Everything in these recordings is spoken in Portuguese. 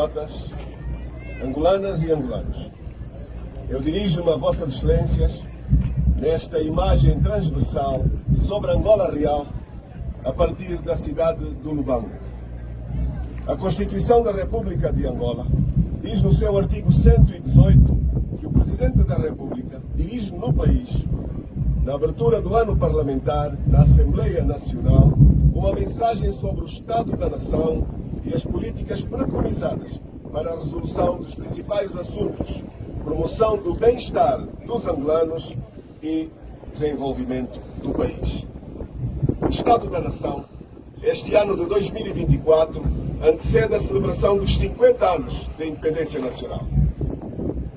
compatriotas, angolanas e angolanos. Eu dirijo-me a Vossas Excelências nesta imagem transversal sobre Angola Real, a partir da cidade do Lubango. A Constituição da República de Angola diz no seu artigo 118 que o Presidente da República dirige no país, na abertura do ano parlamentar, na Assembleia Nacional, uma mensagem sobre o Estado da Nação e as políticas preconizadas para a resolução dos principais assuntos, promoção do bem-estar dos angolanos e desenvolvimento do país. O Estado da Nação, este ano de 2024, antecede a celebração dos 50 anos da independência nacional.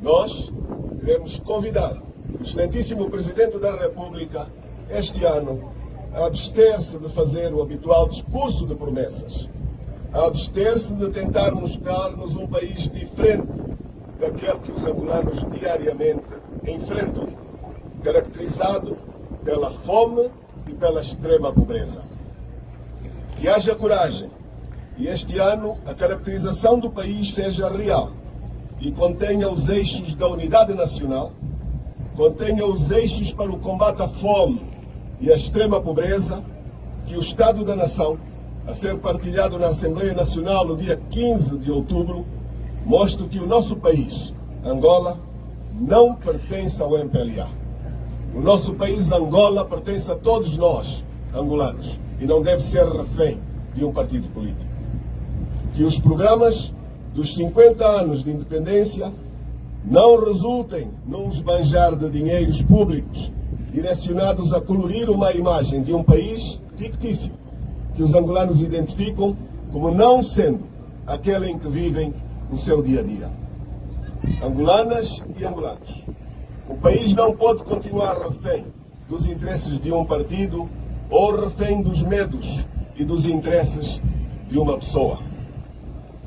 Nós queremos convidar o excelentíssimo Presidente da República, este ano, a abster-se de fazer o habitual discurso de promessas, a abster-se de tentar mostrar-nos um país diferente daquele que os angolanos diariamente enfrentam, caracterizado pela fome e pela extrema pobreza. Que haja coragem e este ano a caracterização do país seja real e contenha os eixos da unidade nacional, contenha os eixos para o combate à fome e à extrema pobreza, que o Estado da Nação, a ser partilhado na Assembleia Nacional no dia 15 de outubro, mostre que o nosso país, Angola, não pertence ao MPLA. O nosso país, Angola, pertence a todos nós, angolanos, e não deve ser refém de um partido político. Que os programas dos 50 anos de independência não resultem num esbanjar de dinheiros públicos direcionados a colorir uma imagem de um país fictício, que os angolanos identificam como não sendo aquele em que vivem o seu dia a dia. Angolanas e angolanos, o país não pode continuar refém dos interesses de um partido ou refém dos medos e dos interesses de uma pessoa.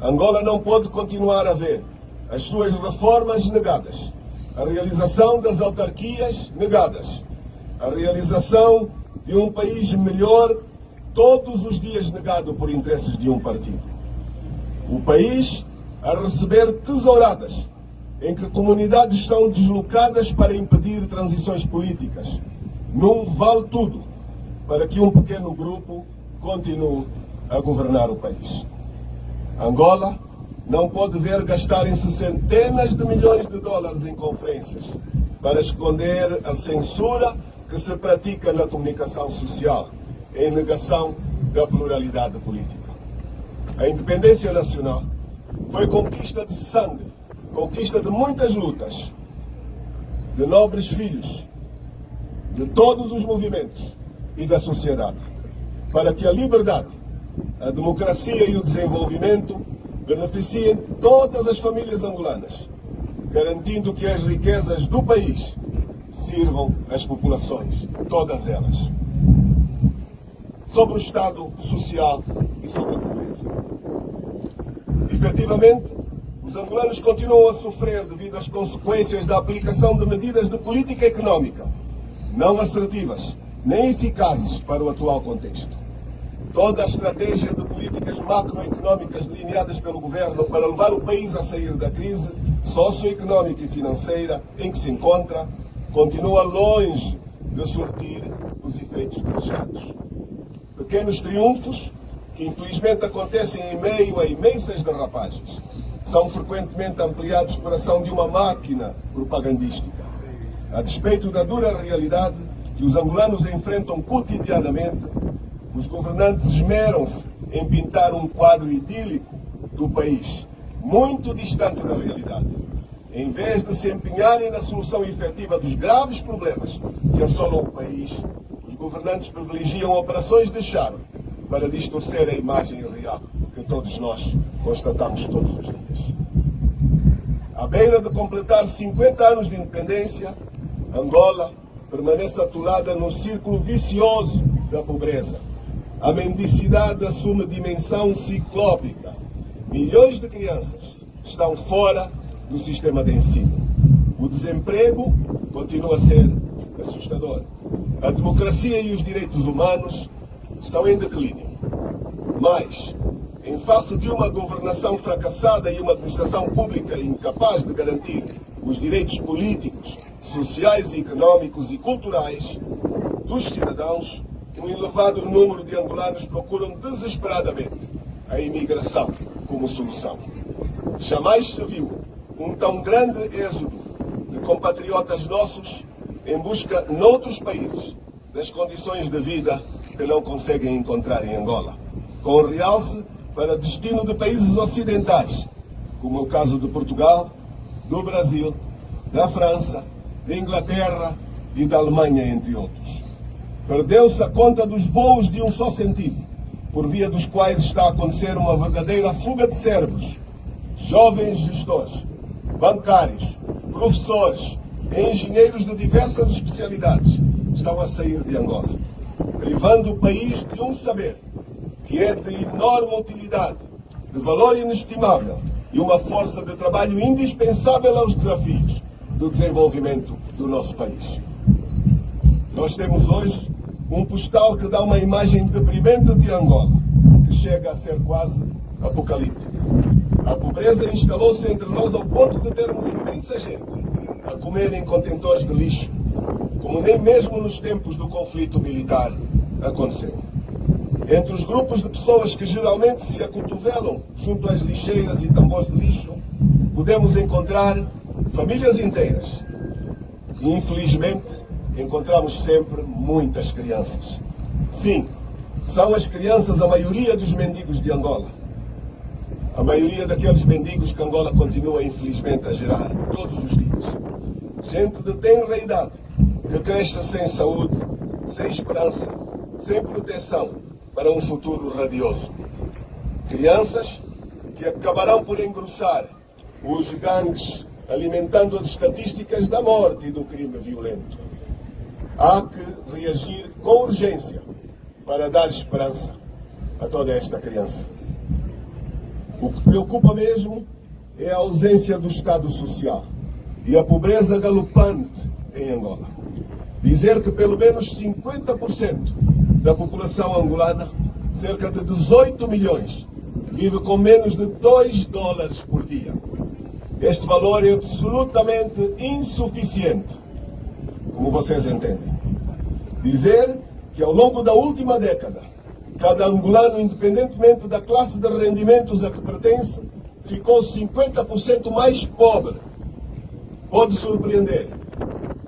Angola não pode continuar a ver as suas reformas negadas, a realização das autarquias negadas, a realização de um país melhor todos os dias negado por interesses de um partido. O país a receber tesouradas em que comunidades são deslocadas para impedir transições políticas, num vale-tudo, para que um pequeno grupo continue a governar o país. Angola não pode ver gastarem-se centenas de milhões de dólares em conferências para esconder a censura que se pratica na comunicação social, em negação da pluralidade política. A independência nacional foi conquista de sangue, conquista de muitas lutas, de nobres filhos, de todos os movimentos e da sociedade, para que a liberdade, a democracia e o desenvolvimento beneficiem todas as famílias angolanas, garantindo que as riquezas do país sirvam às populações, todas elas. Sobre o Estado Social e sobre a pobreza. Efetivamente, os angolanos continuam a sofrer devido às consequências da aplicação de medidas de política económica não assertivas nem eficazes para o atual contexto. Toda a estratégia de políticas macroeconómicas delineadas pelo governo para levar o país a sair da crise socioeconómica e financeira em que se encontra continua longe de surtir os efeitos desejados. Pequenos triunfos, que infelizmente acontecem em meio a imensas derrapagens, são frequentemente ampliados por ação de uma máquina propagandística, a despeito da dura realidade que os angolanos enfrentam cotidianamente. Os governantes esmeram-se em pintar um quadro idílico do país, muito distante da realidade, em vez de se empenharem na solução efetiva dos graves problemas que assolam o país. Os governantes privilegiam operações de charme para distorcer a imagem real que todos nós constatamos todos os dias. À beira de completar 50 anos de independência, Angola permanece atolada num círculo vicioso da pobreza. A mendicidade assume dimensão ciclópica. Milhões de crianças estão fora do sistema de ensino. O desemprego continua a ser assustador. A democracia e os direitos humanos estão em declínio. Mas, em face de uma governação fracassada e uma administração pública incapaz de garantir os direitos políticos, sociais, económicos e culturais dos cidadãos, um elevado número de angolanos procuram desesperadamente a imigração como solução. Jamais se viu um tão grande êxodo de compatriotas nossos em busca noutros países das condições de vida que não conseguem encontrar em Angola, com realce para destino de países ocidentais, como é o caso de Portugal, do Brasil, da França, da Inglaterra e da Alemanha, entre outros. Perdeu-se a conta dos voos de um só sentido, por via dos quais está a acontecer uma verdadeira fuga de cérebros. Jovens gestores, bancários, professores e engenheiros de diversas especialidades estão a sair de Angola, privando o país de um saber que é de enorme utilidade, de valor inestimável e uma força de trabalho indispensável aos desafios do desenvolvimento do nosso país. Nós temos hoje um postal que dá uma imagem deprimente de Angola, que chega a ser quase apocalíptica. A pobreza instalou-se entre nós ao ponto de termos imensa gente a comer em contentores de lixo, como nem mesmo nos tempos do conflito militar aconteceu. Entre os grupos de pessoas que geralmente se acotovelam junto às lixeiras e tambores de lixo, podemos encontrar famílias inteiras. E, infelizmente, encontramos sempre muitas crianças. Sim, são as crianças a maioria dos mendigos de Angola. A maioria daqueles mendigos que Angola continua, infelizmente, a gerar todos os dias. Gente de tenra idade, que cresce sem saúde, sem esperança, sem proteção para um futuro radioso. Crianças que acabarão por engrossar os gangues, alimentando as estatísticas da morte e do crime violento. Há que reagir com urgência para dar esperança a toda esta criança. O que preocupa mesmo é a ausência do Estado Social e a pobreza galopante em Angola. Dizer que pelo menos 50% da população angolana, cerca de 18 milhões, vive com menos de $2 por dia. Este valor é absolutamente insuficiente, como vocês entendem. Dizer que ao longo da última década, cada angolano, independentemente da classe de rendimentos a que pertence, ficou 50% mais pobre. Pode surpreender,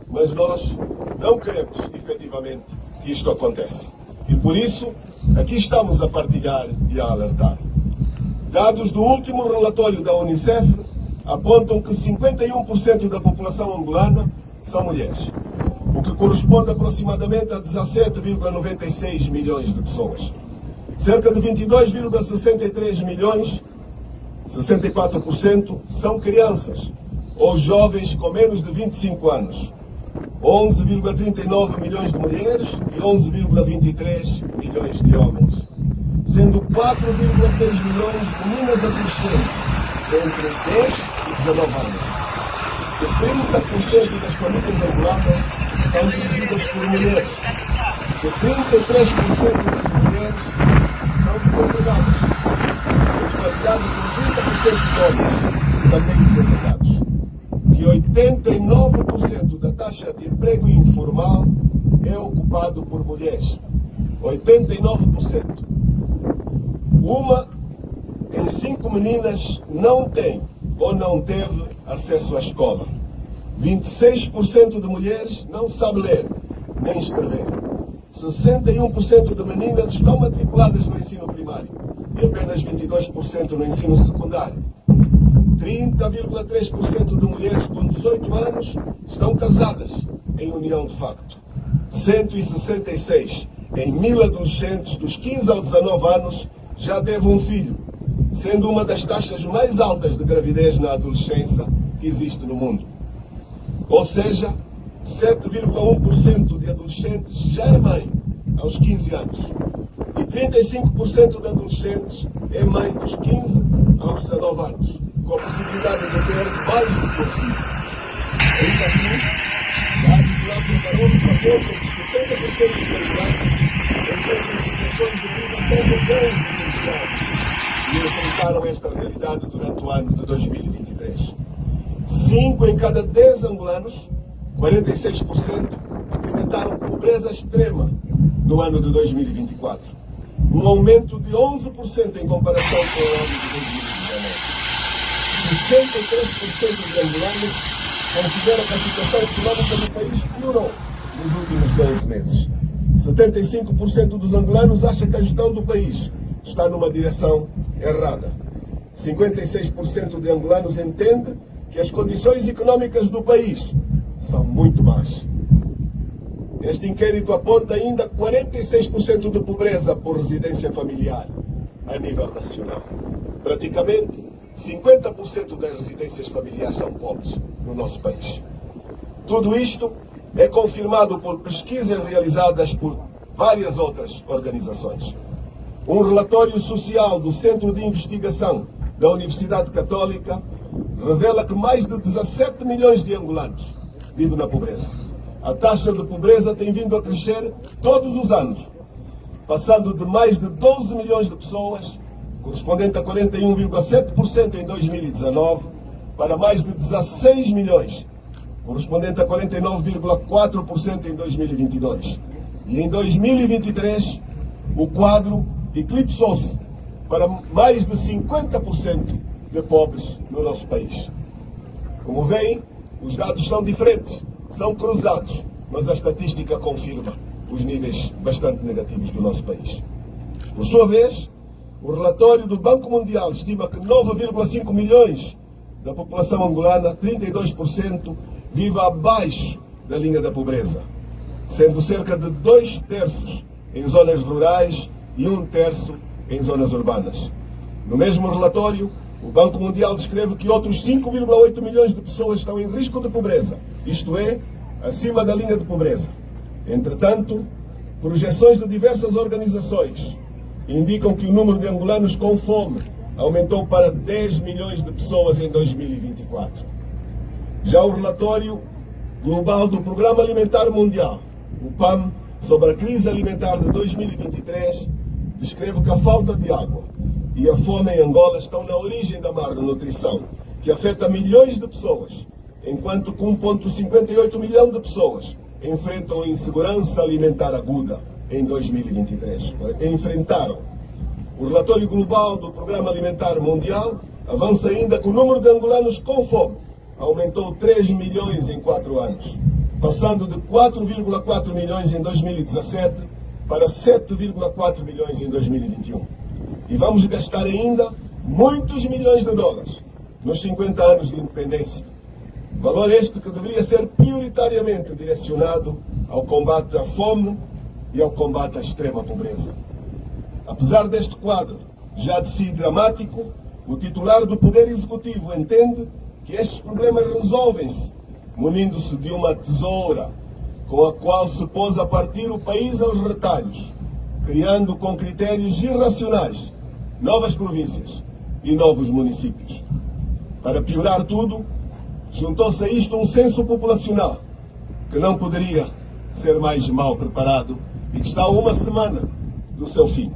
mas nós não queremos, efetivamente, que isto aconteça. E por isso, aqui estamos a partilhar e a alertar. Dados do último relatório da Unicef apontam que 51% da população angolana são mulheres, o que corresponde aproximadamente a 17,96 milhões de pessoas. Cerca de 22,63 milhões, 64%, são crianças ou jovens com menos de 25 anos. 11,39 milhões de mulheres e 11,23 milhões de homens, sendo 4,6 milhões de meninas adolescentes entre 10 e 19 anos. E 30% das famílias angolanas são dirigidas por mulheres. E 33% das mulheres são desempregadas, enquadrado por 30% de homens também desempregados. Que 89% da taxa de emprego informal é ocupado por mulheres. 89%. Uma em 5 meninas não tem ou não teve acesso à escola. 26% de mulheres não sabe ler nem escrever. 61% de meninas estão matriculadas no ensino primário e apenas 22% no ensino secundário. 30,3% de mulheres com 18 anos estão casadas em união de facto. 166 em 1000 adolescentes dos 15 aos 19 anos já teve um filho, sendo uma das taxas mais altas de gravidez na adolescência que existe no mundo. Ou seja, 7,1% de adolescentes já é mãe aos 15 anos. E 35% de adolescentes é mãe dos 15 aos 19 anos, com a possibilidade de ter mais do que um filho. Ainda assim, dados lá preparou-nos apontam que 60% dos angolanos enfrentam situações de vida tão grandes e e enfrentaram esta realidade durante o ano de 2023. 5 em cada 10 angolanos, 46%, experimentaram pobreza extrema no ano de 2024. Um aumento de 11% em comparação com o ano de 2019. 63% de angolanos consideram que a situação econômica do país piorou nos últimos 12 meses. 75% dos angolanos acham que a gestão do país está numa direção errada. 56% de angolanos entendem que as condições econômicas do país são muito más. Este inquérito aponta ainda 46% de pobreza por residência familiar a nível nacional. Praticamente 50% das residências familiares são pobres no nosso país. Tudo isto é confirmado por pesquisas realizadas por várias outras organizações. Um relatório social do Centro de Investigação da Universidade Católica revela que mais de 17 milhões de angolanos vivem na pobreza. A taxa de pobreza tem vindo a crescer todos os anos, passando de mais de 12 milhões de pessoas, correspondente a 41,7% em 2019, para mais de 16 milhões, correspondente a 49,4% em 2022. E em 2023, o quadro eclipsou-se para mais de 50% de pobres no nosso país. Como veem, os dados são diferentes, são cruzados, mas a estatística confirma os níveis bastante negativos do nosso país. Por sua vez, o relatório do Banco Mundial estima que 9,5 milhões da população angolana, 32%, vive abaixo da linha da pobreza, sendo cerca de 2/3 em zonas rurais e 1/3 em zonas urbanas. No mesmo relatório, o Banco Mundial descreve que outros 5,8 milhões de pessoas estão em risco de pobreza, isto é, acima da linha de pobreza. Entretanto, projeções de diversas organizações indicam que o número de angolanos com fome aumentou para 10 milhões de pessoas em 2024. Já o relatório global do Programa Alimentar Mundial, o PAM, sobre a crise alimentar de 2023, descreve que a falta de água e a fome em Angola estão na origem da malnutrição, que afeta milhões de pessoas, enquanto que 1,58 milhão de pessoas enfrentam a insegurança alimentar aguda em 2023. Enfrentaram. O relatório global do Programa Alimentar Mundial avança ainda que o número de angolanos com fome aumentou 3 milhões em 4 anos, passando de 4,4 milhões em 2017 para 7,4 milhões em 2021. E vamos gastar ainda muitos milhões de dólares nos 50 anos de independência. Valor este que deveria ser prioritariamente direcionado ao combate à fome e ao combate à extrema pobreza. Apesar deste quadro já de si dramático, o titular do Poder Executivo entende que estes problemas resolvem-se munindo-se de uma tesoura com a qual se pôs a partir o país aos retalhos, criando com critérios irracionais novas províncias e novos municípios. Para piorar tudo, juntou-se a isto um censo populacional que não poderia ser mais mal preparado e que está a uma semana do seu fim,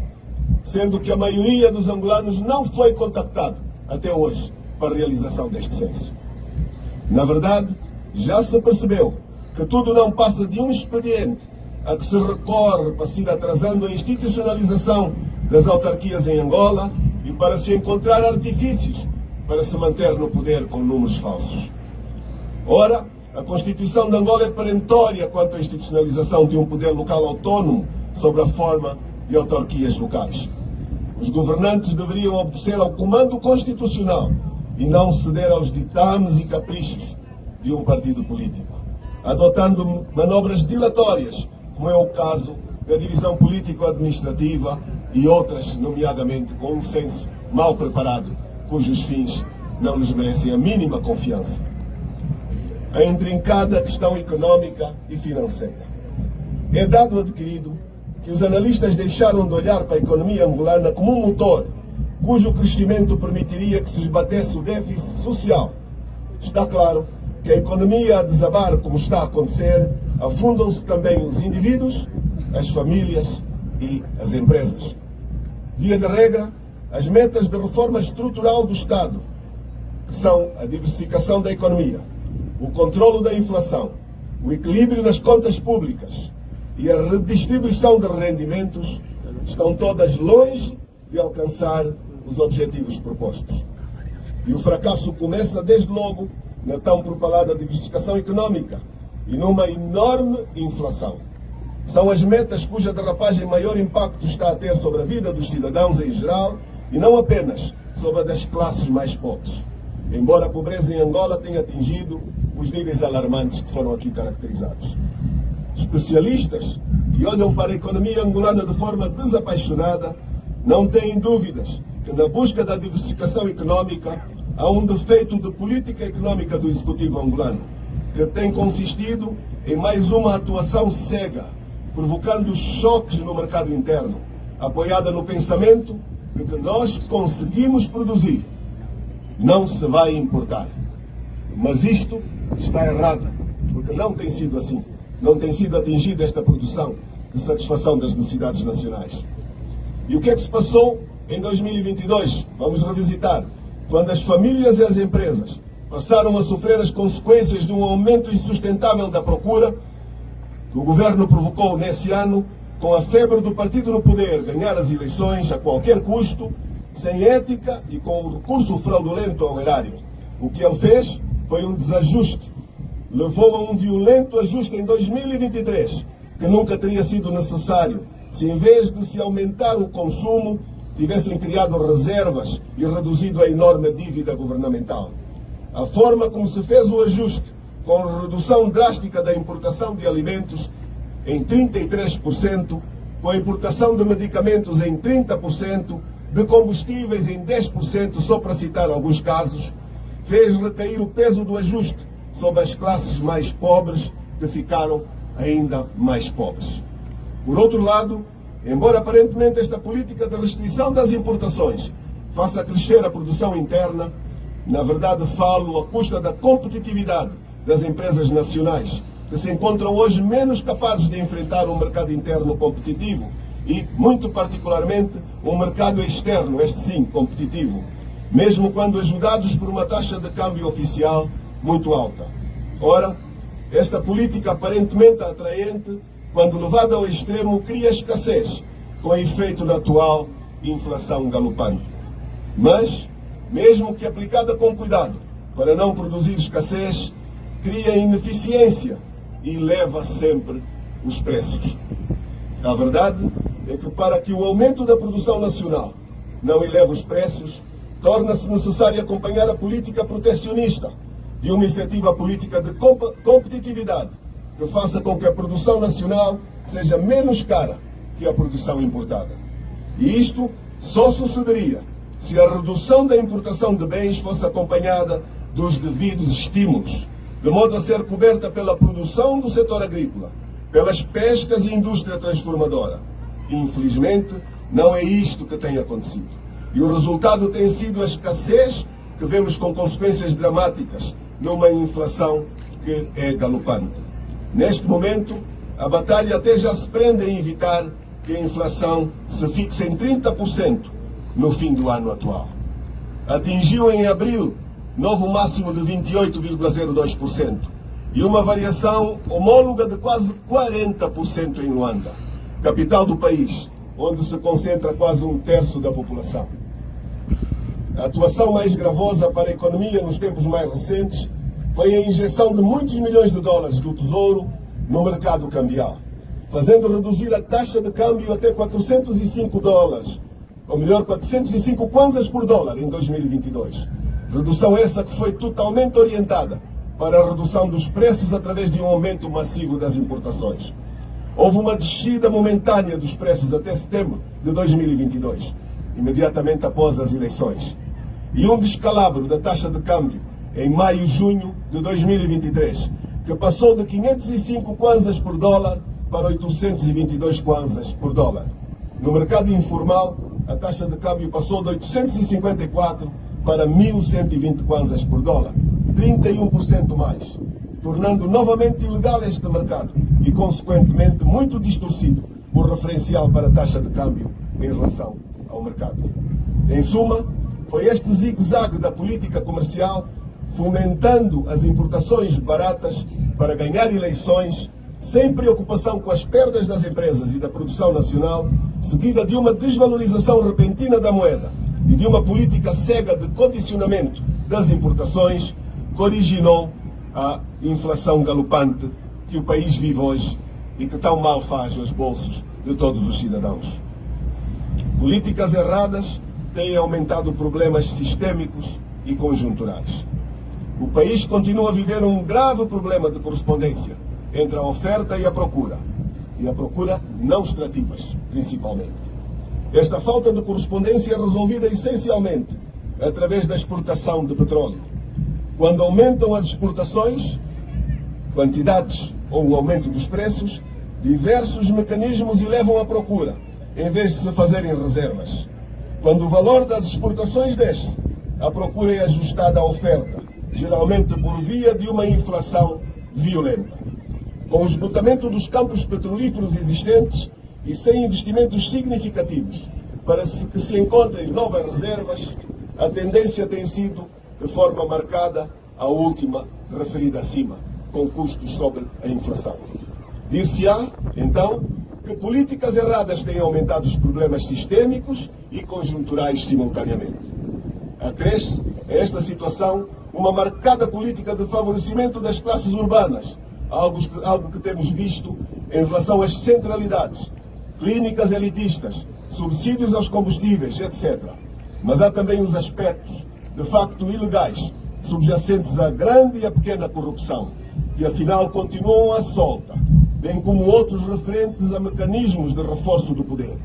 sendo que a maioria dos angolanos não foi contactado até hoje para a realização deste censo. Na verdade, já se percebeu que tudo não passa de um expediente a que se recorre para se ir atrasando a institucionalização das autarquias em Angola e para se encontrar artifícios para se manter no poder com números falsos. Ora, a Constituição de Angola é perentória quanto à institucionalização de um poder local autónomo sobre a forma de autarquias locais. Os governantes deveriam obedecer ao comando constitucional e não ceder aos ditames e caprichos de um partido político, adotando manobras dilatórias, como é o caso da divisão político-administrativa e outras, nomeadamente com um censo mal preparado, cujos fins não lhes merecem a mínima confiança. A intrincada questão económica e financeira. É dado adquirido que os analistas deixaram de olhar para a economia angolana como um motor, cujo crescimento permitiria que se esbatesse o déficit social. Está claro que a economia a desabar, como está a acontecer, afundam-se também os indivíduos, as famílias e as empresas. Via de regra, as metas de reforma estrutural do Estado, que são a diversificação da economia, o controlo da inflação, o equilíbrio nas contas públicas e a redistribuição de rendimentos, estão todas longe de alcançar os objetivos propostos. E o fracasso começa desde logo na tão propalada diversificação económica e numa enorme inflação. São as metas cuja derrapagem maior impacto está a ter sobre a vida dos cidadãos em geral e não apenas sobre a das classes mais pobres. Embora a pobreza em Angola tenha atingido os níveis alarmantes que foram aqui caracterizados. Especialistas que olham para a economia angolana de forma desapaixonada não têm dúvidas que na busca da diversificação económica há um defeito de política económica do Executivo angolano, que tem consistido em mais uma atuação cega, provocando choques no mercado interno, apoiada no pensamento de que nós conseguimos produzir, não se vai importar. Mas isto está errado, porque não tem sido assim. Não tem sido atingida esta produção de satisfação das necessidades nacionais. E o que é que se passou em 2022? Vamos revisitar. Quando as famílias e as empresas passaram a sofrer as consequências de um aumento insustentável da procura, que o governo provocou nesse ano, com a febre do partido no poder ganhar as eleições a qualquer custo, sem ética e com o recurso fraudulento ao erário. O que ele fez foi um desajuste. Levou a um violento ajuste em 2023, que nunca teria sido necessário se, em vez de se aumentar o consumo, tivessem criado reservas e reduzido a enorme dívida governamental. A forma como se fez o ajuste, com a redução drástica da importação de alimentos em 33%, com a importação de medicamentos em 30%, de combustíveis em 10%, só para citar alguns casos, fez recair o peso do ajuste sobre as classes mais pobres, que ficaram ainda mais pobres. Por outro lado, embora aparentemente esta política de restrição das importações faça crescer a produção interna, na verdade falo à custa da competitividade das empresas nacionais, que se encontram hoje menos capazes de enfrentar um mercado interno competitivo e, muito particularmente, um mercado externo, este sim, competitivo, mesmo quando ajudados por uma taxa de câmbio oficial muito alta. Ora, esta política aparentemente atraente, quando levada ao extremo, cria escassez, com efeito na atual inflação galopante. Mas, mesmo que aplicada com cuidado, para não produzir escassez, cria ineficiência e eleva sempre os preços. A verdade é que, para que o aumento da produção nacional não eleve os preços, torna-se necessário acompanhar a política protecionista de uma efetiva política de competitividade que faça com que a produção nacional seja menos cara que a produção importada. E isto só sucederia se a redução da importação de bens fosse acompanhada dos devidos estímulos, de modo a ser coberta pela produção do setor agrícola, pelas pescas e indústria transformadora. Infelizmente, não é isto que tem acontecido. E o resultado tem sido a escassez, que vemos com consequências dramáticas numa inflação que é galopante. Neste momento, a batalha até já se prende em evitar que a inflação se fixe em 30% no fim do ano atual. Atingiu em abril novo máximo de 28,02% e uma variação homóloga de quase 40% em Luanda, capital do país, onde se concentra quase um terço da população. A atuação mais gravosa para a economia nos tempos mais recentes foi a injeção de muitos milhões de dólares do Tesouro no mercado cambial, fazendo reduzir a taxa de câmbio até 405 dólares, ou melhor, 405 kwanzas por dólar em 2022. Redução essa que foi totalmente orientada para a redução dos preços através de um aumento massivo das importações. Houve uma descida momentânea dos preços até setembro de 2022, imediatamente após as eleições, e um descalabro da taxa de câmbio em maio e junho de 2023, que passou de 505 kwanzas por dólar para 822 kwanzas por dólar. No mercado informal, a taxa de câmbio passou de 854 para 1.120 kwanzas por dólar, 31% mais, tornando novamente ilegal este mercado e, consequentemente, muito distorcido o referencial para a taxa de câmbio em relação ao mercado. Em suma, foi este zigue-zague da política comercial, fomentando as importações baratas para ganhar eleições, sem preocupação com as perdas das empresas e da produção nacional, seguida de uma desvalorização repentina da moeda e de uma política cega de condicionamento das importações, que originou a inflação galopante que o país vive hoje e que tão mal faz aos bolsos de todos os cidadãos. Políticas erradas têm aumentado problemas sistêmicos e conjunturais. O país continua a viver um grave problema de correspondência entre a oferta e a procura não extrativas, principalmente. Esta falta de correspondência é resolvida essencialmente através da exportação de petróleo. Quando aumentam as exportações, quantidades ou o aumento dos preços, diversos mecanismos elevam a procura, em vez de se fazerem reservas. Quando o valor das exportações desce, a procura é ajustada à oferta, geralmente por via de uma inflação violenta. Com o esgotamento dos campos petrolíferos existentes e sem investimentos significativos para que se encontrem novas reservas, a tendência tem sido de forma marcada a última referida acima, com custos sobre a inflação. Dir-se-á, então, que políticas erradas têm aumentado os problemas sistêmicos e conjunturais simultaneamente. Acresce a esta situação uma marcada política de favorecimento das classes urbanas, algo que temos visto em relação às centralidades, clínicas elitistas, subsídios aos combustíveis, etc. Mas há também os aspectos, de facto ilegais, subjacentes à grande e à pequena corrupção, que afinal continuam à solta, bem como outros referentes a mecanismos de reforço do poder.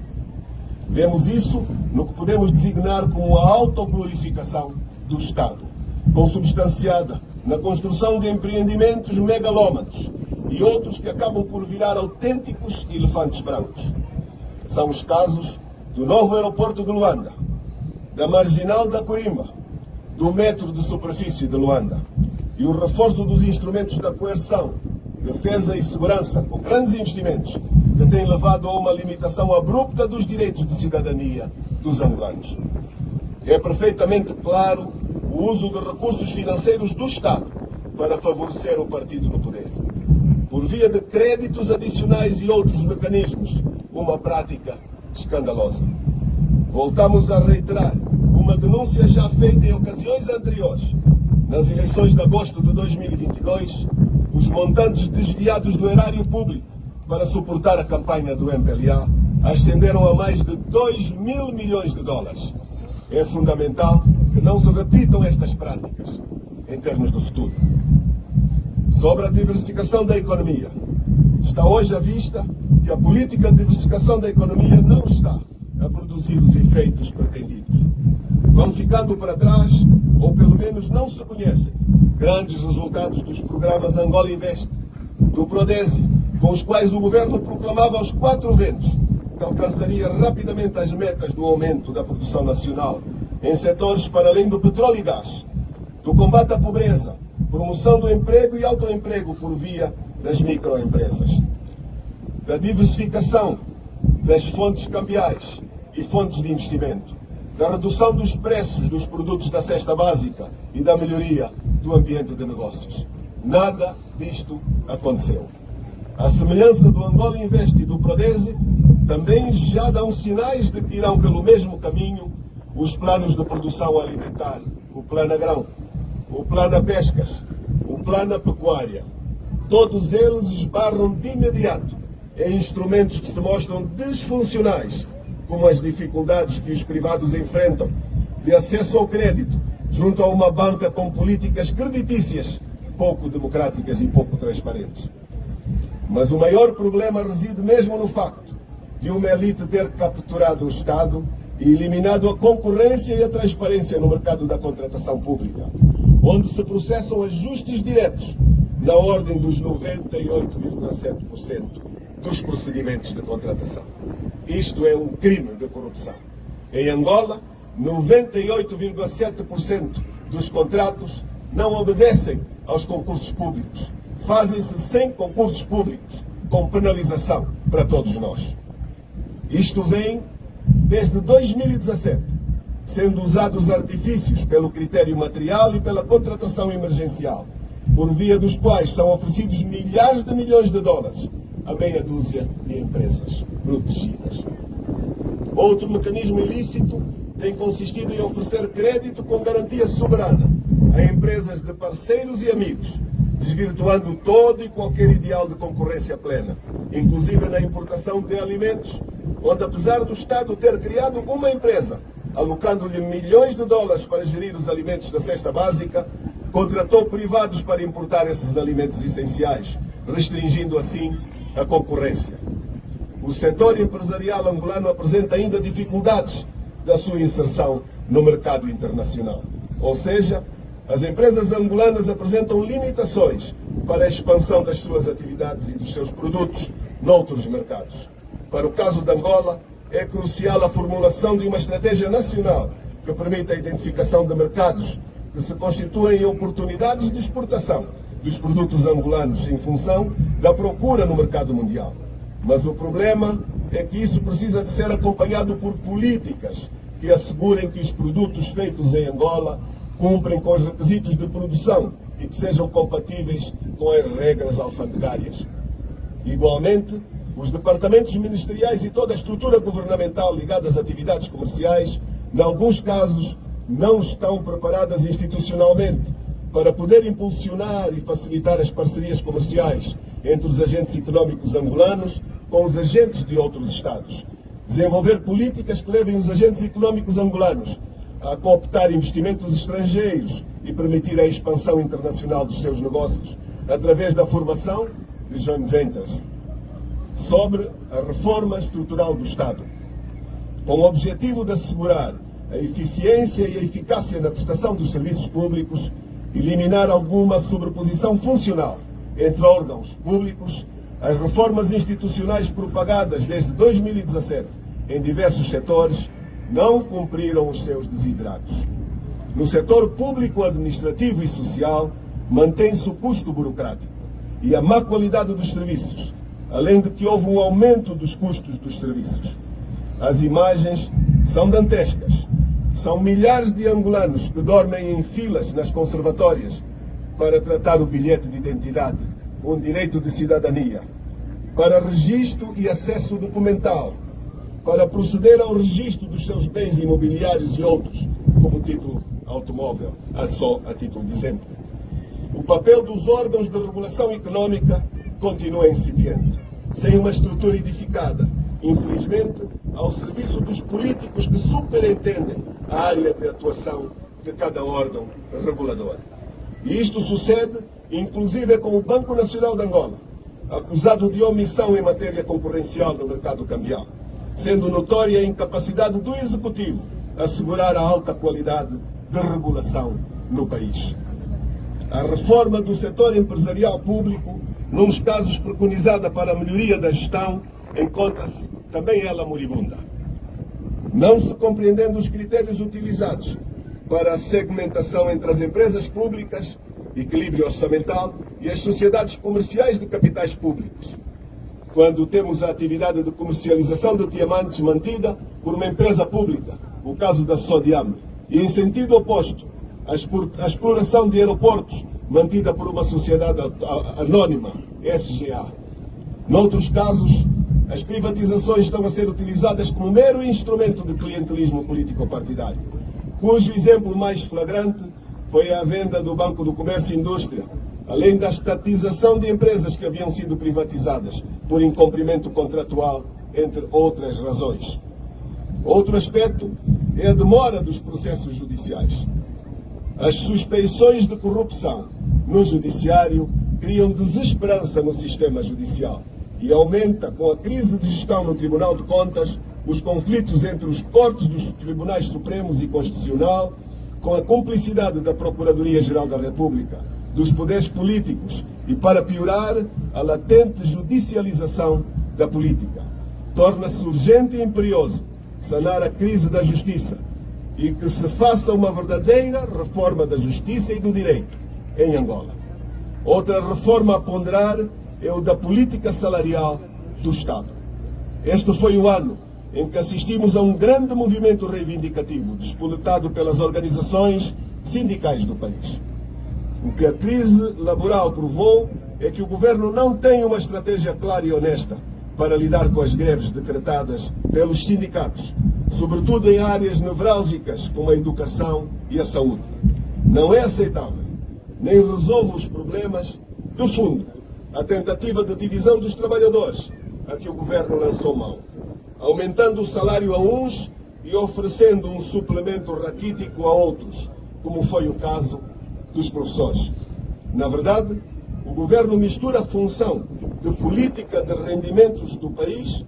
Vemos isso no que podemos designar como a autoglorificação do Estado, consubstanciada na construção de empreendimentos megalómanos e outros que acabam por virar autênticos elefantes brancos. São os casos do novo aeroporto de Luanda, da marginal da Corimba, do metro de superfície de Luanda e o reforço dos instrumentos da coerção, defesa e segurança, com grandes investimentos, que têm levado a uma limitação abrupta dos direitos de cidadania dos angolanos. É perfeitamente claro o uso de recursos financeiros do Estado para favorecer o partido no poder, por via de créditos adicionais e outros mecanismos, uma prática escandalosa. Voltamos a reiterar uma denúncia já feita em ocasiões anteriores. Nas eleições de agosto de 2022, os montantes desviados do erário público para suportar a campanha do MPLA ascenderam a mais de 2 mil milhões de dólares. É fundamental que não se repitam estas práticas em termos do futuro. Sobre a diversificação da economia, está hoje à vista que a política de diversificação da economia não está a produzir os efeitos pretendidos. Vão ficando para trás, ou pelo menos não se conhecem, grandes resultados dos programas Angola Invest, do Prodesi, com os quais o governo proclamava aos 4 ventos que alcançaria rapidamente as metas do aumento da produção nacional em setores para além do petróleo e gás, do combate à pobreza, promoção do emprego e autoemprego por via das microempresas, da diversificação das fontes cambiais e fontes de investimento, da redução dos preços dos produtos da cesta básica e da melhoria do ambiente de negócios. Nada disto aconteceu. A semelhança do Angola Invest e do Prodesi, também já dão sinais de que irão pelo mesmo caminho os planos de produção alimentar, o Plano Grão, o Plano Pescas, o Plano Pecuária. Todos eles esbarram de imediato em instrumentos que se mostram disfuncionais, como as dificuldades que os privados enfrentam de acesso ao crédito junto a uma banca com políticas creditícias, pouco democráticas e pouco transparentes. Mas o maior problema reside mesmo no facto de uma elite ter capturado o Estado e eliminado a concorrência e a transparência no mercado da contratação pública, onde se processam ajustes diretos na ordem dos 98,7% dos procedimentos de contratação. Isto é um crime de corrupção. Em Angola, 98,7% dos contratos não obedecem aos concursos públicos. Fazem-se sem concursos públicos, com penalização para todos nós. Isto vem desde 2017, sendo usados artifícios pelo critério material e pela contratação emergencial, por via dos quais são oferecidos milhares de milhões de dólares a meia dúzia de empresas protegidas. Outro mecanismo ilícito tem consistido em oferecer crédito com garantia soberana a empresas de parceiros e amigos, desvirtuando todo e qualquer ideal de concorrência plena, inclusive na importação de alimentos, onde, apesar do Estado ter criado uma empresa, alocando-lhe milhões de dólares para gerir os alimentos da cesta básica, contratou privados para importar esses alimentos essenciais, restringindo assim a concorrência. O setor empresarial angolano apresenta ainda dificuldades da sua inserção no mercado internacional. Ou seja, as empresas angolanas apresentam limitações para a expansão das suas atividades e dos seus produtos noutros mercados. Para o caso de Angola, é crucial a formulação de uma estratégia nacional que permita a identificação de mercados que se constituem em oportunidades de exportação dos produtos angolanos em função da procura no mercado mundial. Mas o problema é que isso precisa de ser acompanhado por políticas que assegurem que os produtos feitos em Angola cumprem com os requisitos de produção e que sejam compatíveis com as regras alfandegárias. Igualmente, os departamentos ministeriais e toda a estrutura governamental ligada às atividades comerciais, em alguns casos, não estão preparadas institucionalmente para poder impulsionar e facilitar as parcerias comerciais entre os agentes económicos angolanos com os agentes de outros Estados. Desenvolver políticas que levem os agentes económicos angolanos a cooptar investimentos estrangeiros e permitir a expansão internacional dos seus negócios através da formação de joint ventures. Sobre a reforma estrutural do Estado, com o objetivo de assegurar a eficiência e a eficácia na prestação dos serviços públicos, eliminar alguma sobreposição funcional entre órgãos públicos, as reformas institucionais propagadas desde 2017 em diversos setores não cumpriram os seus desideratos. No setor público, administrativo e social, mantém-se o custo burocrático e a má qualidade dos serviços, além de que houve um aumento dos custos dos serviços. As imagens são dantescas. São milhares de angolanos que dormem em filas nas conservatórias para tratar o bilhete de identidade, um direito de cidadania, para registro e acesso documental, para proceder ao registro dos seus bens imobiliários e outros, como título automóvel, só a título de exemplo. O papel dos órgãos de regulação económica continua incipiente, sem uma estrutura edificada, infelizmente, ao serviço dos políticos que superentendem a área de atuação de cada órgão regulador. E isto sucede, inclusive, com o Banco Nacional de Angola, acusado de omissão em matéria concorrencial no mercado cambial, sendo notória a incapacidade do Executivo assegurar a alta qualidade de regulação no país. A reforma do setor empresarial público, nos casos preconizada para a melhoria da gestão, encontra-se também ela moribunda. Não se compreendendo os critérios utilizados para a segmentação entre as empresas públicas, equilíbrio orçamental, e as sociedades comerciais de capitais públicos, quando temos a atividade de comercialização de diamantes mantida por uma empresa pública, o caso da Sodiam, e em sentido oposto, a exploração de aeroportos mantida por uma sociedade anónima, SGA. Noutros casos, as privatizações estão a ser utilizadas como mero instrumento de clientelismo político-partidário, cujo exemplo mais flagrante foi a venda do Banco do Comércio e Indústria, além da estatização de empresas que haviam sido privatizadas por incumprimento contratual, entre outras razões. Outro aspecto é a demora dos processos judiciais. As suspeições de corrupção no judiciário criam desesperança no sistema judicial e aumenta, com a crise de gestão no Tribunal de Contas, os conflitos entre os cortes dos Tribunais Supremos e Constitucional, com a cumplicidade da Procuradoria-Geral da República, dos poderes políticos e, para piorar, a latente judicialização da política. Torna-se urgente e imperioso sanar a crise da justiça e que se faça uma verdadeira reforma da justiça e do direito em Angola. Outra reforma a ponderar é o da política salarial do Estado. Este foi o ano em que assistimos a um grande movimento reivindicativo, despoletado pelas organizações sindicais do país. O que a crise laboral provou é que o governo não tem uma estratégia clara e honesta para lidar com as greves decretadas pelos sindicatos, sobretudo em áreas nevrálgicas como a educação e a saúde. Não é aceitável, nem resolve os problemas de fundo, a tentativa de divisão dos trabalhadores a que o governo lançou mão, aumentando o salário a uns e oferecendo um suplemento raquítico a outros, como foi o caso dos professores. Na verdade, o governo mistura a função de política de rendimentos do país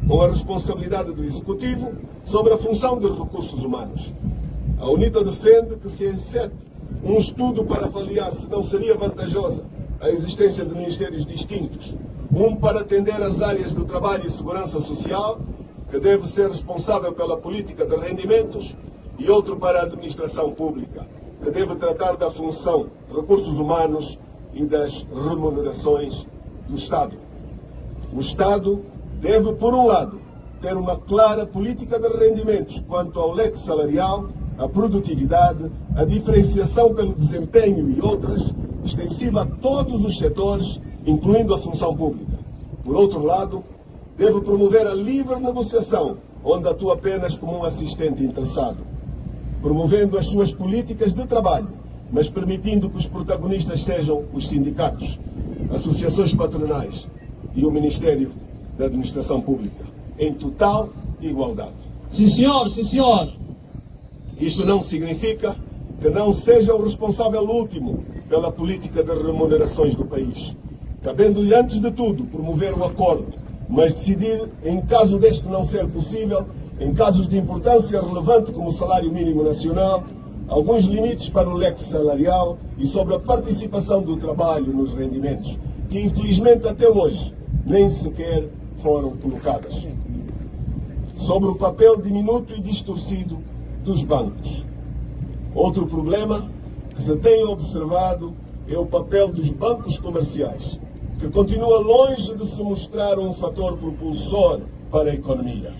com a responsabilidade do Executivo sobre a função de recursos humanos. A UNITA defende que se encete um estudo para avaliar se não seria vantajosa a existência de ministérios distintos, um para atender às áreas de trabalho e segurança social, que deve ser responsável pela política de rendimentos, e outro para a administração pública, que deve tratar da função de recursos humanos e das remunerações do Estado. O Estado deve, por um lado, ter uma clara política de rendimentos quanto ao leque salarial, a produtividade, a diferenciação pelo desempenho e outras, extensiva a todos os setores, incluindo a função pública. Por outro lado, deve promover a livre negociação, onde atua apenas como um assistente interessado, promovendo as suas políticas de trabalho, mas permitindo que os protagonistas sejam os sindicatos, associações patronais e o Ministério da Administração Pública, em total igualdade. Sim, senhor, sim, senhor. Isto não significa que não seja o responsável último pela política de remunerações do país, cabendo-lhe, antes de tudo, promover o acordo, mas decidir, em caso deste não ser possível, em casos de importância relevante como o salário mínimo nacional, alguns limites para o leque salarial e sobre a participação do trabalho nos rendimentos, que infelizmente até hoje nem sequer foram colocadas. Sobre o papel diminuto e distorcido dos bancos. Outro problema que se tem observado é o papel dos bancos comerciais, que continua longe de se mostrar um fator propulsor para a economia.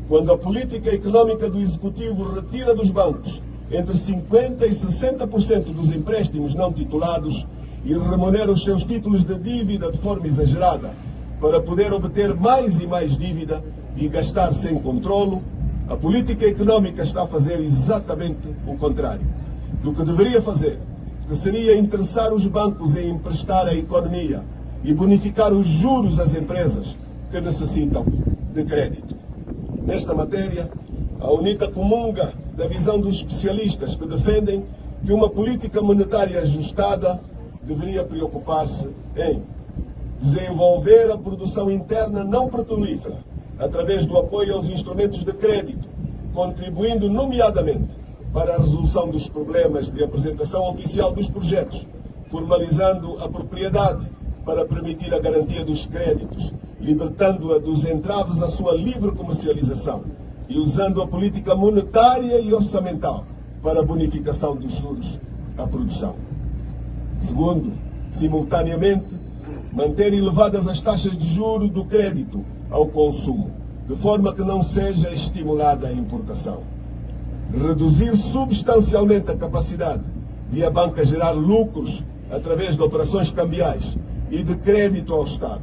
Quando a política económica do Executivo retira dos bancos entre 50% e 60% dos empréstimos não titulados e remunera os seus títulos de dívida de forma exagerada para poder obter mais e mais dívida e gastar sem controlo, a política económica está a fazer exatamente o contrário do que deveria fazer, que seria interessar os bancos em emprestar à economia e bonificar os juros às empresas que necessitam de crédito. Nesta matéria, a UNITA comunga da visão dos especialistas que defendem que uma política monetária ajustada deveria preocupar-se em desenvolver a produção interna não petrolífera através do apoio aos instrumentos de crédito, contribuindo nomeadamente para a resolução dos problemas de apresentação oficial dos projetos, formalizando a propriedade para permitir a garantia dos créditos, libertando-a dos entraves à sua livre comercialização e usando a política monetária e orçamental para a bonificação dos juros à produção. Segundo, simultaneamente, manter elevadas as taxas de juros do crédito ao consumo, de forma que não seja estimulada a importação. Reduzir substancialmente a capacidade de a banca gerar lucros através de operações cambiais e de crédito ao Estado,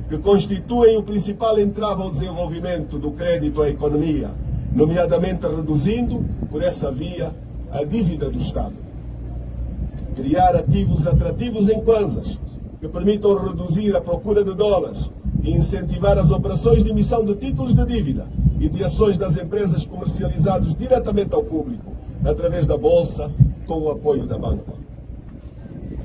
que constituem o principal entrave ao desenvolvimento do crédito à economia, nomeadamente reduzindo, por essa via, a dívida do Estado. Criar ativos atrativos em kwanzas, que permitam reduzir a procura de dólares e incentivar as operações de emissão de títulos de dívida e de ações das empresas comercializados diretamente ao público, através da Bolsa, com o apoio da banca.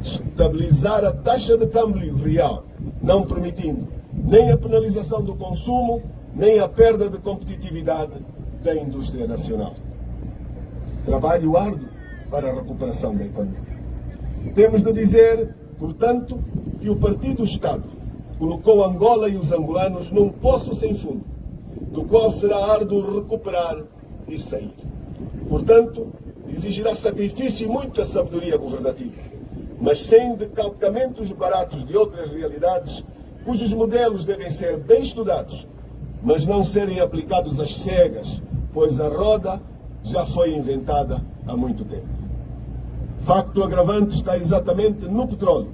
Estabilizar a taxa de câmbio real, não permitindo nem a penalização do consumo, nem a perda de competitividade da indústria nacional. Trabalho árduo para a recuperação da economia. Temos de dizer, portanto, que o Partido Estado colocou Angola e os angolanos num poço sem fundo, do qual será árduo recuperar e sair. Portanto, exigirá sacrifício e muita sabedoria governativa, mas sem decalcamentos baratos de outras realidades, cujos modelos devem ser bem estudados mas não serem aplicados às cegas, pois a roda já foi inventada há muito tempo. Facto agravante está exatamente no petróleo.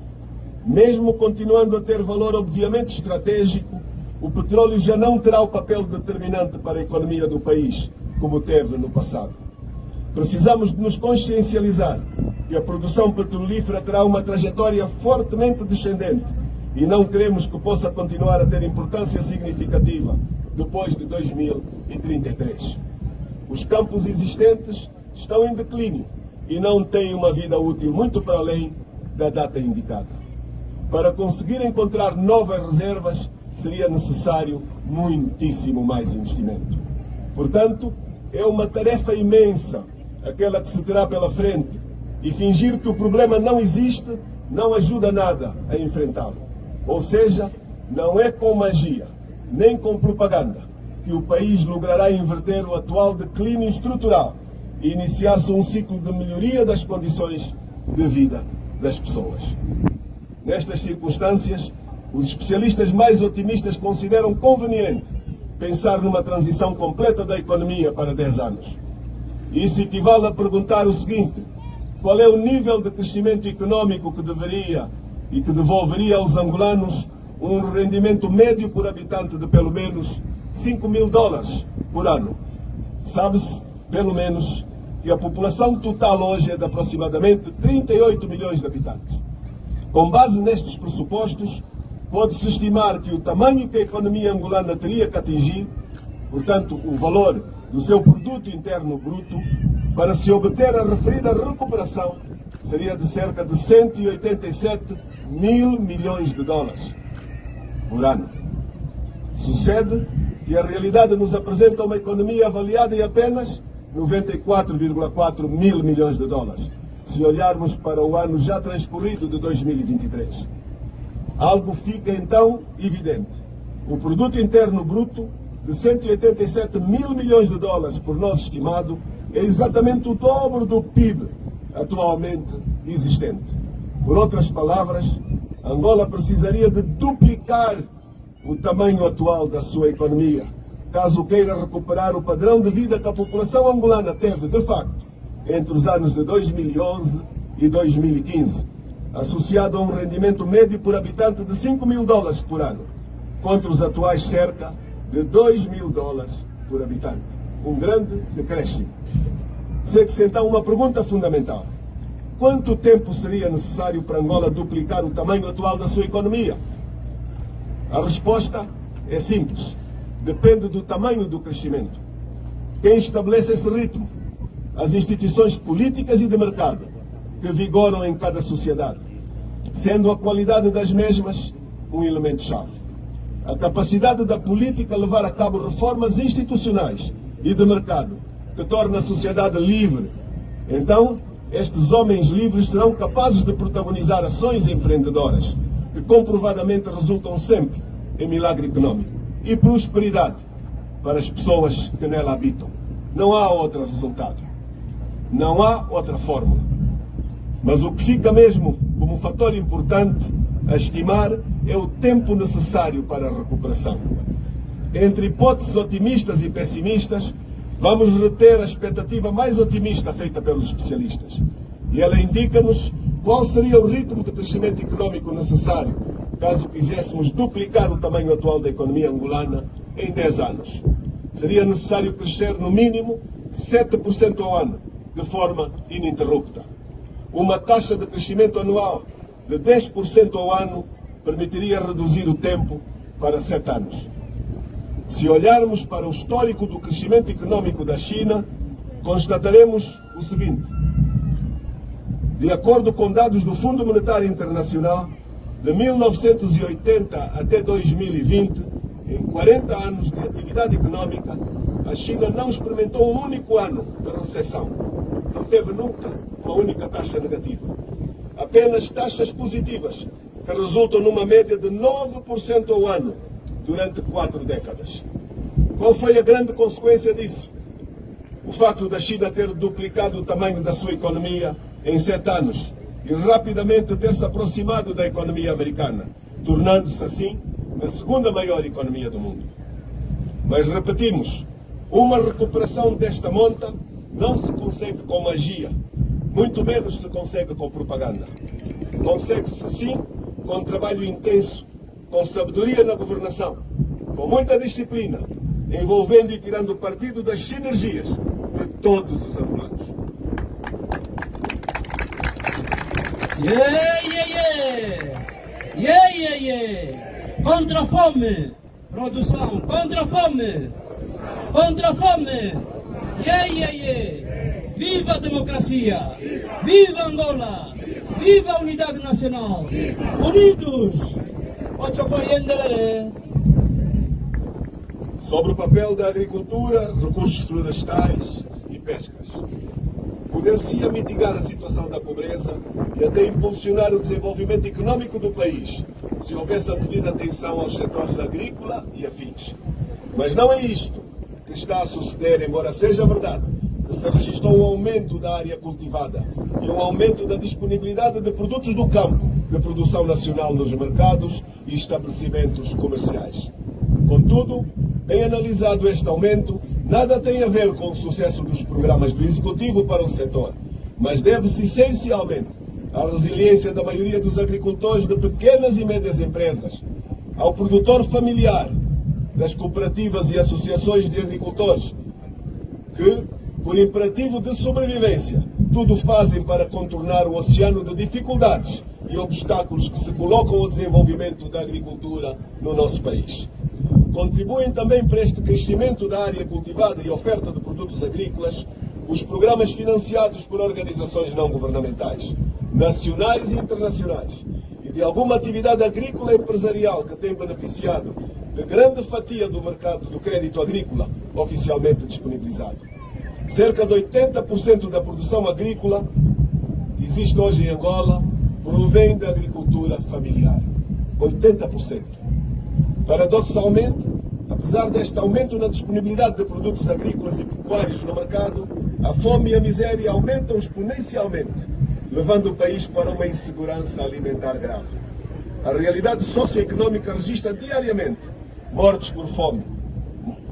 Mesmo continuando a ter valor obviamente estratégico, o petróleo já não terá o papel determinante para a economia do país, como teve no passado. Precisamos de nos consciencializar que a produção petrolífera terá uma trajetória fortemente descendente e não queremos que possa continuar a ter importância significativa depois de 2033. Os campos existentes estão em declínio e não têm uma vida útil muito para além da data indicada. Para conseguir encontrar novas reservas, seria necessário muitíssimo mais investimento. Portanto, é uma tarefa imensa aquela que se terá pela frente, e fingir que o problema não existe não ajuda nada a enfrentá-lo. Ou seja, não é com magia, nem com propaganda, que o país logrará inverter o atual declínio estrutural e iniciar-se um ciclo de melhoria das condições de vida das pessoas. Nestas circunstâncias, os especialistas mais otimistas consideram conveniente pensar numa transição completa da economia para 10 anos. Isso equivale a perguntar o seguinte: qual é o nível de crescimento económico que deveria e que devolveria aos angolanos um rendimento médio por habitante de pelo menos $5.000 por ano? Sabe-se, pelo menos, que a população total hoje é de aproximadamente 38 milhões de habitantes. Com base nestes pressupostos, pode-se estimar que o tamanho que a economia angolana teria que atingir, portanto, o valor do seu produto interno bruto, para se obter a referida recuperação, seria de cerca de 187 mil milhões de dólares por ano. Sucede que a realidade nos apresenta uma economia avaliada em apenas 94,4 mil milhões de dólares, se olharmos para o ano já transcorrido de 2023. Algo fica então evidente. O produto interno bruto de 187 mil milhões de dólares por nós estimado é exatamente o dobro do PIB atualmente existente. Por outras palavras, Angola precisaria de duplicar o tamanho atual da sua economia, caso queira recuperar o padrão de vida que a população angolana teve, de facto, entre os anos de 2011 e 2015, associado a um rendimento médio por habitante de $5.000 por ano, contra os atuais cerca de $2.000 por habitante. Um grande decréscimo. Segue-se então uma pergunta fundamental: quanto tempo seria necessário para Angola duplicar o tamanho atual da sua economia? A resposta é simples. Depende do tamanho do crescimento. Quem estabelece esse ritmo? As instituições políticas e de mercado que vigoram em cada sociedade, sendo a qualidade das mesmas um elemento-chave. A capacidade da política levar a cabo reformas institucionais e de mercado que torna a sociedade livre. Então, estes homens livres serão capazes de protagonizar ações empreendedoras que comprovadamente resultam sempre em milagre económico e prosperidade para as pessoas que nela habitam. Não há outro resultado. Não há outra fórmula. Mas o que fica mesmo como fator importante a estimar é o tempo necessário para a recuperação. Entre hipóteses otimistas e pessimistas, vamos reter a expectativa mais otimista feita pelos especialistas. E ela indica-nos qual seria o ritmo de crescimento económico necessário caso quiséssemos duplicar o tamanho atual da economia angolana em 10 anos. Seria necessário crescer no mínimo 7% ao ano, de forma ininterrupta. Uma taxa de crescimento anual de 10% ao ano permitiria reduzir o tempo para 7 anos. Se olharmos para o histórico do crescimento económico da China, constataremos o seguinte: de acordo com dados do Fundo Monetário Internacional, de 1980 até 2020, em 40 anos de atividade económica, a China não experimentou um único ano de recessão. Não teve nunca uma única taxa negativa. Apenas taxas positivas, que resultam numa média de 9% ao ano durante 4 décadas. Qual foi a grande consequência disso? O facto da China ter duplicado o tamanho da sua economia em 7 anos e rapidamente ter se aproximado da economia americana, tornando-se assim a segunda maior economia do mundo. Mas repetimos, uma recuperação desta monta não se consegue com magia, muito menos se consegue com propaganda. Consegue-se sim com trabalho intenso, com sabedoria na governação, com muita disciplina, envolvendo e tirando partido das sinergias de todos os angolanos. Yeah, yeah, yeah! Yeah, yeah, yeah! Contra a fome! Produção! Contra a fome! Contra a fome! Yeah, yeah, yeah! Viva a democracia! Viva Angola! Viva a unidade nacional! Unidos! Sobre o papel da agricultura, recursos florestais e pescas. Poder-se-ia mitigar a situação da pobreza e até impulsionar o desenvolvimento econômico do país, se houvesse a devida atenção aos setores agrícola e afins. Mas não é isto que está a suceder, embora seja verdade que se registrou um aumento da área cultivada e um aumento da disponibilidade de produtos do campo de produção nacional nos mercados e estabelecimentos comerciais. Contudo, bem analisado este aumento, nada tem a ver com o sucesso dos programas do Executivo para o setor, mas deve-se essencialmente à resiliência da maioria dos agricultores de pequenas e médias empresas, ao produtor familiar, das cooperativas e associações de agricultores, que, por imperativo de sobrevivência, tudo fazem para contornar o oceano de dificuldades e obstáculos que se colocam ao desenvolvimento da agricultura no nosso país. Contribuem também para este crescimento da área cultivada e oferta de produtos agrícolas os programas financiados por organizações não governamentais, nacionais e internacionais, e de alguma atividade agrícola empresarial que tem beneficiado de grande fatia do mercado do crédito agrícola oficialmente disponibilizado. Cerca de 80% da produção agrícola existe hoje em Angola provém da agricultura familiar. 80%. Paradoxalmente, apesar deste aumento na disponibilidade de produtos agrícolas e pecuários no mercado, a fome e a miséria aumentam exponencialmente, levando o país para uma insegurança alimentar grave. A realidade socioeconómica registra diariamente mortes por fome,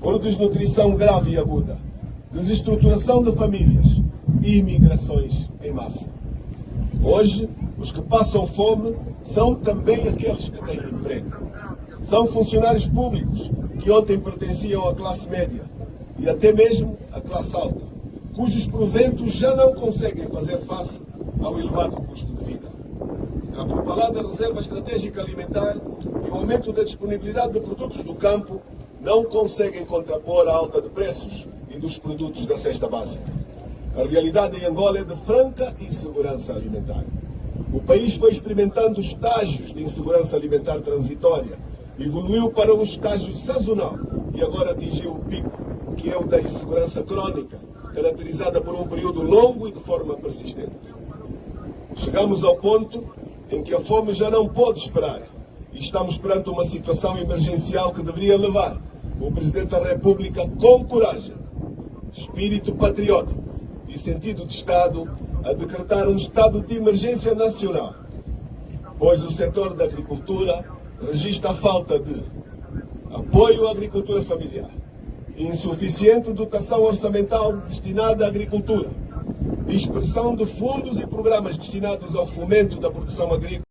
por desnutrição grave e aguda, desestruturação de famílias e imigrações em massa. Hoje, os que passam fome são também aqueles que têm emprego. São funcionários públicos que ontem pertenciam à classe média e até mesmo à classe alta, cujos proventos já não conseguem fazer face ao elevado custo de vida. A propalada reserva estratégica alimentar e o aumento da disponibilidade de produtos do campo não conseguem contrapor a alta de preços e dos produtos da cesta básica. A realidade em Angola é de franca insegurança alimentar. O país foi experimentando estágios de insegurança alimentar transitória, evoluiu para um estágio sazonal e agora atingiu o pico, que é o da insegurança crónica, caracterizada por um período longo e de forma persistente. Chegamos ao ponto em que a fome já não pode esperar e estamos perante uma situação emergencial que deveria levar o Presidente da República com coragem, espírito patriótico e sentido de Estado a decretar um estado de emergência nacional, pois o setor da agricultura registra a falta de apoio à agricultura familiar, insuficiente dotação orçamental destinada à agricultura, dispersão de fundos e programas destinados ao fomento da produção agrícola.